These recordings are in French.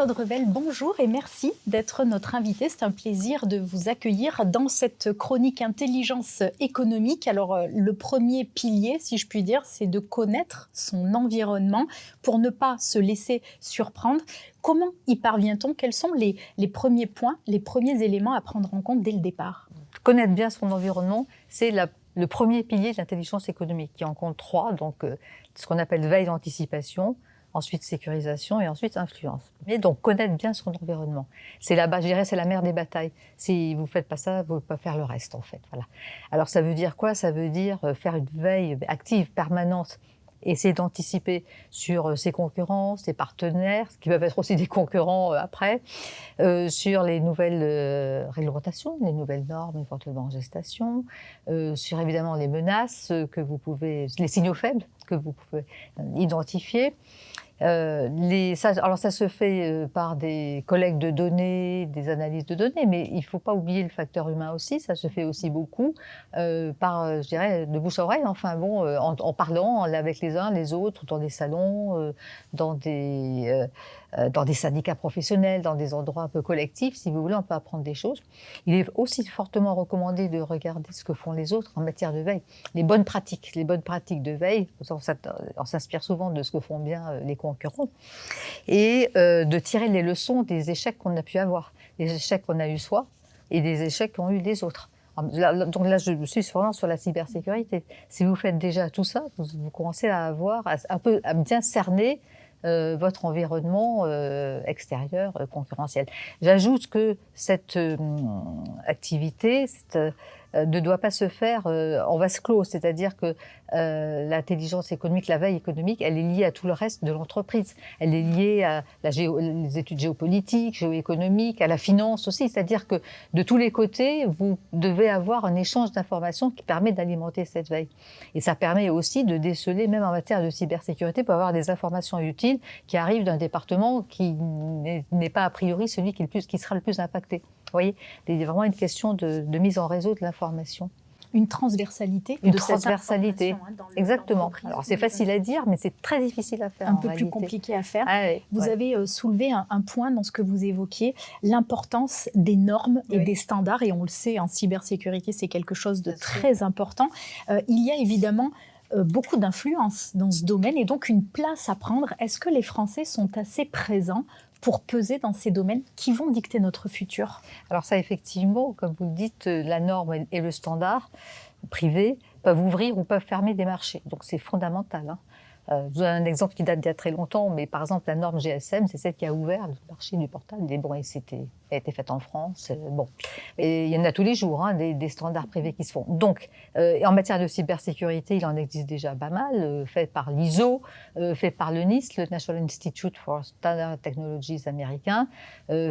Marie-Claude Revel, bonjour et merci d'être notre invitée. C'est un plaisir de vous accueillir dans cette chronique intelligence économique. Alors, le premier pilier, si je puis dire, c'est de connaître son environnement pour ne pas se laisser surprendre. Comment y parvient-on? Quels sont les premiers points, les premiers éléments à prendre en compte dès le départ? Connaître bien son environnement, c'est le premier pilier de l'intelligence économique, qui en compte trois, donc ce qu'on appelle veille d'anticipation, ensuite sécurisation et ensuite influence. Et donc connaître bien son environnement, c'est la base, je dirais, c'est la mère des batailles. Si vous ne faites pas ça, vous ne pouvez pas faire le reste en fait. Voilà. Alors ça veut dire quoi? Ça veut dire faire une veille active, permanente, essayer d'anticiper sur ses concurrents, ses partenaires, qui peuvent être aussi des concurrents après, sur les nouvelles réglementations, les nouvelles normes éventuellement en gestation, sur évidemment les menaces que vous pouvez, les signaux faibles que vous pouvez identifier. Alors ça se fait par des collectes de données, des analyses de données, mais il ne faut pas oublier le facteur humain aussi. Ça se fait aussi beaucoup par, je dirais, de bouche à oreille. Enfin bon, en parlant avec les uns, les autres, dans des salons, dans des syndicats professionnels, dans des endroits un peu collectifs, si vous voulez, on peut apprendre des choses. Il est aussi fortement recommandé de regarder ce que font les autres en matière de veille. Les bonnes pratiques de veille, on s'inspire souvent de ce que font bien les concurrents, et de tirer les leçons des échecs qu'on a pu avoir, des échecs qu'on a eu soi et des échecs qu'ont eu les autres. Donc là, je suis vraiment sur la cybersécurité. Si vous faites déjà tout ça, vous commencez à avoir à bien cerner votre environnement extérieur concurrentiel. J'ajoute que cette activité ne doit pas se faire en vase clos, c'est-à-dire que l'intelligence économique, la veille économique, elle est liée à tout le reste de l'entreprise. Elle est liée à les études géopolitiques, géoéconomiques, à la finance aussi, c'est-à-dire que de tous les côtés, vous devez avoir un échange d'informations qui permet d'alimenter cette veille. Et ça permet aussi de déceler, même en matière de cybersécurité, pour avoir des informations utiles qui arrivent d'un département qui n'est pas a priori celui qui sera le plus impacté. Vous voyez, il y a vraiment une question de mise en réseau de l'information. Une transversalité. Une transversalité, exactement. Alors c'est facile à dire, mais c'est très difficile à faire. Un peu plus compliqué à faire. Ah, oui, vous avez soulevé un point dans ce que vous évoquiez, l'importance des normes et des standards. Et on le sait, en cybersécurité, c'est quelque chose de très important. Il y a évidemment beaucoup d'influence dans ce domaine et donc une place à prendre. Est-ce que les Français sont assez présents pour peser dans ces domaines qui vont dicter notre futur? Alors ça, effectivement, comme vous le dites, la norme et le standard privé peuvent ouvrir ou peuvent fermer des marchés. Donc c'est fondamental. Hein. Je vous donne un exemple qui date d'il y a très longtemps, mais par exemple la norme GSM, c'est celle qui a ouvert le marché du portable. Et bon, elle a été faite en France. Bon. Et il y en a tous les jours, hein, des standards privés qui se font. Donc, en matière de cybersécurité, il en existe déjà pas mal, fait par l'ISO, fait par le NIST, le National Institute for Standard Technologies américain,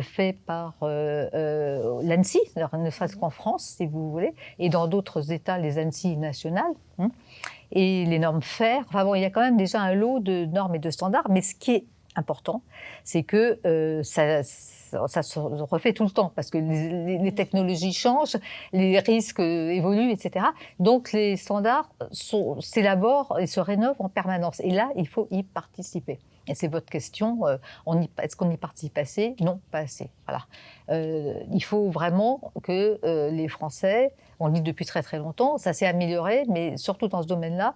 fait par l'ANSSI, ne serait-ce qu'en France, si vous voulez, et dans d'autres États, les ANSSI nationales. Et les normes FAIR. Enfin bon, il y a quand même déjà un lot de normes et de standards, mais ce qui est important, c'est que ça se refait tout le temps, parce que les technologies changent, les risques évoluent, etc. Donc les standards s'élaborent et se rénovent en permanence. Et là, il faut y participer. Et c'est votre question, est-ce qu'on y participe assez? Non, pas assez. Voilà. Il faut vraiment que les Français, on le dit depuis très très longtemps, ça s'est amélioré, mais surtout dans ce domaine-là,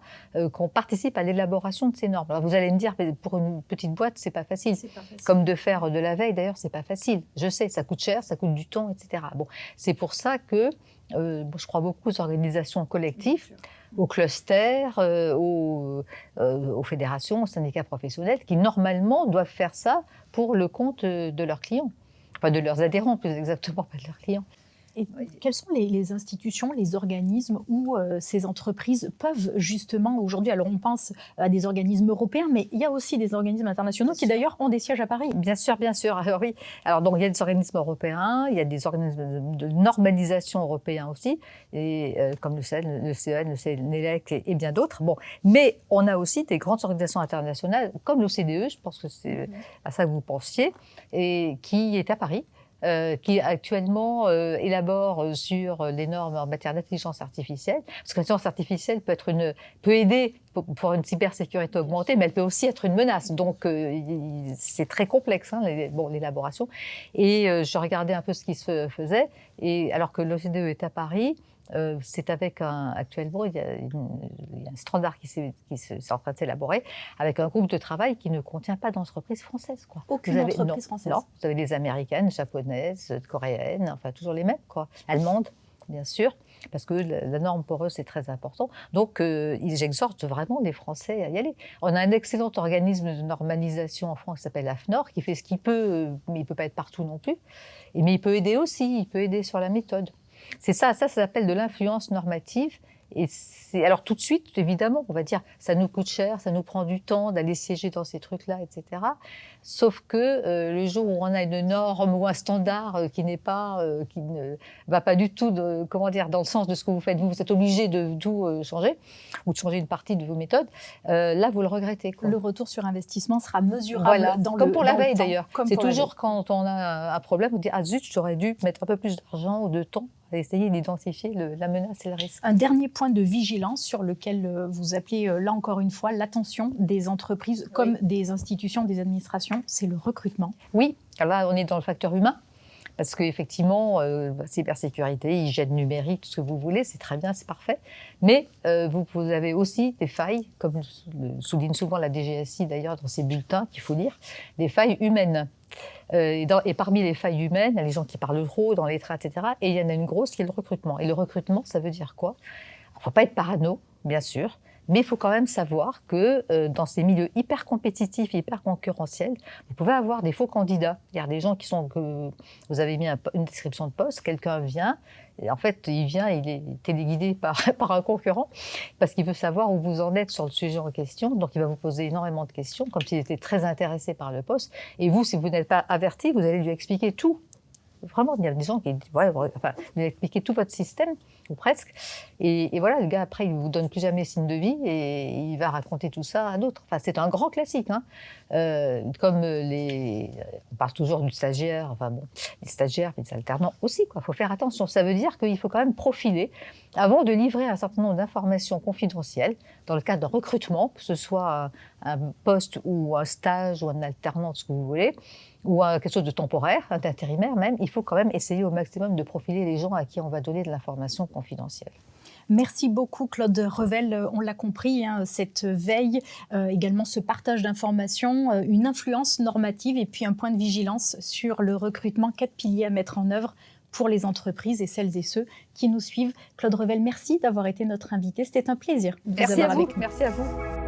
qu'on participe à l'élaboration de ces normes. Alors vous allez me dire, pour une petite boîte, c'est pas facile. Comme de faire de la veille, d'ailleurs, c'est pas facile. Je sais, ça coûte cher, ça coûte du temps, etc. Bon, c'est pour ça que je crois beaucoup aux organisations collectives, aux clusters, aux fédérations, aux syndicats professionnels, qui normalement doivent faire ça pour le compte de leurs clients. Enfin, de leurs adhérents, plus exactement, pas de leurs clients. Et quelles sont les institutions, les organismes où ces entreprises peuvent justement aujourd'hui, alors on pense à des organismes européens, mais il y a aussi des organismes internationaux qui d'ailleurs ont des sièges à Paris. Bien sûr, bien sûr. Alors oui. Alors donc il y a des organismes européens, il y a des organismes de normalisation européens aussi, et comme le CEN, le CNELEC et bien d'autres. Bon, mais on a aussi des grandes organisations internationales comme l'OCDE, je pense que c'est à ça que vous pensiez, et qui est à Paris. qui actuellement élabore sur les normes en matière d'intelligence artificielle. Parce que l'intelligence artificielle peut aider pour une cybersécurité augmentée, mais elle peut aussi être une menace. Donc, c'est très complexe, hein, l'élaboration. Et je regardais un peu ce qui se faisait. Et alors que l'OCDE est à Paris, c'est avec actuellement, il y a un standard qui est en train de s'élaborer avec un groupe de travail qui ne contient pas d'entreprise française. Aucune entreprise française. Non, vous avez des américaines, japonaises, coréennes, enfin toujours les mêmes, allemandes, bien sûr, parce que la norme pour eux, c'est très important. Donc, j'exhorte vraiment les Français à y aller. On a un excellent organisme de normalisation en France qui s'appelle AFNOR, qui fait ce qu'il peut, mais il ne peut pas être partout non plus. Mais il peut aider aussi, il peut aider sur la méthode. C'est ça s'appelle de l'influence normative. Et alors tout de suite, évidemment, on va dire, ça nous coûte cher, ça nous prend du temps d'aller siéger dans ces trucs-là, etc. Sauf que le jour où on a une norme ou un standard qui ne va pas du tout, dans le sens de ce que vous faites, vous êtes obligé de tout changer, ou de changer une partie de vos méthodes, là, vous le regrettez. Le retour sur investissement sera mesurable comme pour la veille d'ailleurs. C'est toujours quand on a un problème, on dit « Ah zut, j'aurais dû mettre un peu plus d'argent ou de temps ». Essayer d'identifier la menace et le risque. Un dernier point de vigilance sur lequel vous appelez là encore une fois l'attention des entreprises comme des institutions, des administrations, c'est le recrutement. Oui, alors là on est dans le facteur humain. Parce qu'effectivement, cybersécurité, hygiène numérique, tout ce que vous voulez, c'est très bien, c'est parfait. Mais vous avez aussi des failles, comme le souligne souvent la DGSI d'ailleurs dans ses bulletins qu'il faut lire, des failles humaines. Et parmi les failles humaines, il y a les gens qui parlent trop dans les trains, etc. Et il y en a une grosse qui est le recrutement. Et le recrutement, ça veut dire quoi ? Il ne faut pas être parano, bien sûr. Mais il faut quand même savoir que dans ces milieux hyper compétitifs, hyper concurrentiels, vous pouvez avoir des faux candidats. Il y a des gens que vous avez mis une description de poste, quelqu'un vient, et en fait, il vient, il est téléguidé par un concurrent, parce qu'il veut savoir où vous en êtes sur le sujet en question. Donc, il va vous poser énormément de questions, comme s'il était très intéressé par le poste. Et vous, si vous n'êtes pas averti, vous allez lui expliquer tout. Vraiment, il y a des gens qui lui expliquer tout votre système, ou presque. Et voilà, le gars, après, il ne vous donne plus jamais signe de vie et il va raconter tout ça à d'autres. Enfin, c'est un grand classique. Hein. On parle toujours du stagiaire, les stagiaires, les alternants aussi. Il faut faire attention. Ça veut dire qu'il faut quand même profiler avant de livrer un certain nombre d'informations confidentielles dans le cadre d'un recrutement, que ce soit un poste ou un stage ou un alternant, ce que vous voulez, ou quelque chose de temporaire, d'intérimaire même. Il faut quand même essayer au maximum de profiler les gens à qui on va donner de l'information confidentielle. Merci beaucoup Claude Revel, on l'a compris, cette veille, également ce partage d'informations, une influence normative et puis un point de vigilance sur le recrutement, 4 piliers à mettre en œuvre pour les entreprises et celles et ceux qui nous suivent. Claude Revel, merci d'avoir été notre invité, c'était un plaisir de vous avoir avec nous. Merci à vous.